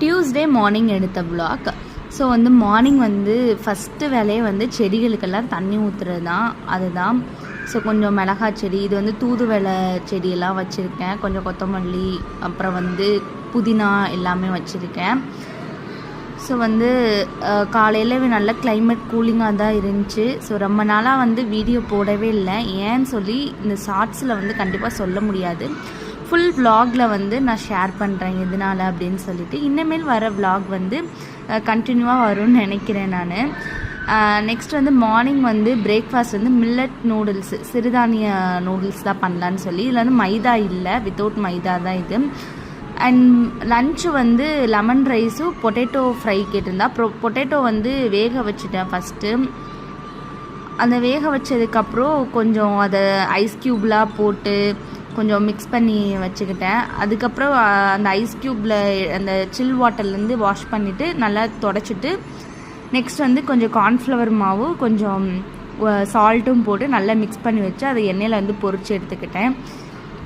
Tuesday morning எடுத்த vlog. So வந்து morning வந்து ஃபஸ்ட்டு வேலையே வந்து செடிகளுக்கெல்லாம் தண்ணி ஊற்றுறது தான். அதுதான். ஸோ கொஞ்சம் மிளகாய் செடி, இது வந்து தூதுவளை செடியெல்லாம் வச்சுருக்கேன், கொஞ்சம் கொத்தமல்லி, அப்புறம் வந்து புதினா எல்லாமே வச்சுருக்கேன். ஸோ வந்து காலையில் நல்ல கிளைமேட் கூலிங்காக தான் இருந்துச்சு. ஸோ ரொம்ப நாளாக வந்து வீடியோ போடவே இல்லை. ஏன்னு சொல்லி இந்த ஷார்ட்ஸில் வந்து கண்டிப்பாக சொல்ல முடியாது. ஃபுல் விலாகில் வந்து நான் ஷேர் பண்ணுறேன் எதனால் அப்படின்னு சொல்லிட்டு. இனிமேல் வர விலாக் வந்து கண்டினியூவாக வரும்னு நினைக்கிறேன் நான். நெக்ஸ்ட் வந்து மார்னிங் வந்து பிரேக்ஃபாஸ்ட் வந்து மில்லட் நூடுல்ஸு, சிறுதானிய நூடுல்ஸ் தான் பண்ணலான்னு சொல்லி. இதில் வந்து மைதா இல்லை, வித்தவுட் மைதா தான் இது. அண்ட் லன்ச்சு வந்து லெமன் ரைஸும் பொட்டேட்டோ ஃப்ரை கேட்டிருந்தா. பொட்டேட்டோ வந்து வேக வச்சுட்டேன் ஃபஸ்ட்டு. அந்த வேக வச்சதுக்கப்புறம் கொஞ்சம் அதை ஐஸ் க்யூப்லாம் போட்டு கொஞ்சம் மிக்ஸ் பண்ணி வச்சுக்கிட்டேன். அதுக்கப்புறம் அந்த ஐஸ் க்யூப்பில் அந்த சில் வாட்டர்லேருந்து வாஷ் பண்ணிவிட்டு நல்லா தொடச்சிட்டு, நெக்ஸ்ட் வந்து கொஞ்சம் கார்ன்ஃப்ளவர் மாவு கொஞ்சம் சால்ட்டும் போட்டு நல்லா மிக்ஸ் பண்ணி வச்சு அதை எண்ணெயில் வந்து பொரித்து எடுத்துக்கிட்டேன்.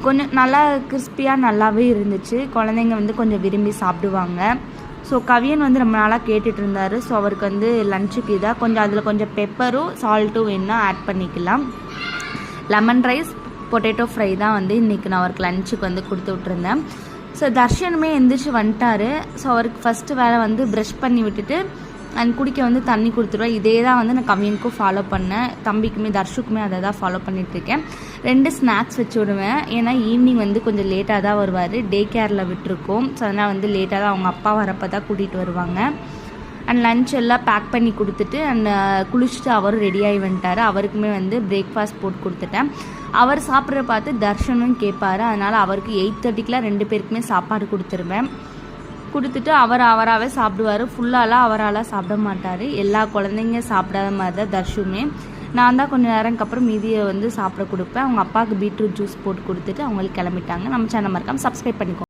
கொஞ்சம் நல்லா கிறிஸ்பியாக நல்லாவே இருந்துச்சு. குழந்தைங்க வந்து கொஞ்சம் விரும்பி சாப்பிடுவாங்க. ஸோ கவியன் வந்து ரொம்ப நாளாக கேட்டுட்டு இருந்தார். ஸோ அவருக்கு வந்து லஞ்சுக்கு இதாக கொஞ்சம் அதில் கொஞ்சம் பெப்பரும் சால்ட்டும் வேணுன்னா ஆட் பண்ணிக்கலாம். லெமன் ரைஸ் பொட்டேட்டோ ஃப்ரை தான் வந்து இன்றைக்கி நான் அவருக்கு லஞ்சுக்கு வந்து கொடுத்து விட்ருந்தேன். ஸோ தர்ஷனுமே எந்திரிச்சு வந்துட்டார். ஸோ அவருக்கு ஃபஸ்ட்டு வேலை வந்து ப்ரஷ் பண்ணி விட்டுட்டு அண்ட் குடிக்க வந்து தண்ணி கொடுத்துருவேன். இதே தான் வந்து நான் கவியனுக்கும் ஃபாலோ பண்ணேன், தம்பிக்குமே தர்ஷுக்குமே அதை தான் ஃபாலோ பண்ணிகிட்ருக்கேன். 2 ஸ்நாக்ஸ் வச்சு விடுவேன். ஏன்னா ஈவினிங் வந்து கொஞ்சம் லேட்டாக தான் வருவார், டே கேரில் விட்டுருக்கோம். ஸோ அதனால் வந்து லேட்டாக தான் அவங்க அப்பா வரப்போ தான் கூட்டிகிட்டு வருவாங்க. அண்ட் லன்ச் எல்லாம் பேக் பண்ணி கொடுத்துட்டு அண்ட் குளிச்சுட்டு அவரும் ரெடியாகி வந்துட்டார். அவருக்குமே வந்து பிரேக்ஃபாஸ்ட் போட்டு கொடுத்துட்டேன். அவர் சாப்பிட்ற பார்த்து தர்ஷனும் கேட்பார். அதனால் அவருக்கு 8:30க்குலாம் 2 பேருக்குமே சாப்பாடு கொடுத்துருவேன். கொடுத்துட்டு அவராகவே சாப்பிடுவார். ஃபுல்லாலாம் அவரால் சாப்பிட மாட்டார். எல்லா குழந்தைங்க சாப்பிடாத மாதிரி தான் தர்ஷுமே. நான் தான் கொஞ்சம் நேரம்க்கு அப்புறம் மீதியை வந்து சாப்பிட கொடுப்பேன். அவங்க அப்பாவுக்கு பீட்ரூட் ஜூஸ் போட்டு கொடுத்துட்டு அவங்களுக்கு கிளம்பிட்டாங்க. நம்ம சேனல் மறக்காமல் சப்ஸ்கிரைப் பண்ணிக்கோங்க.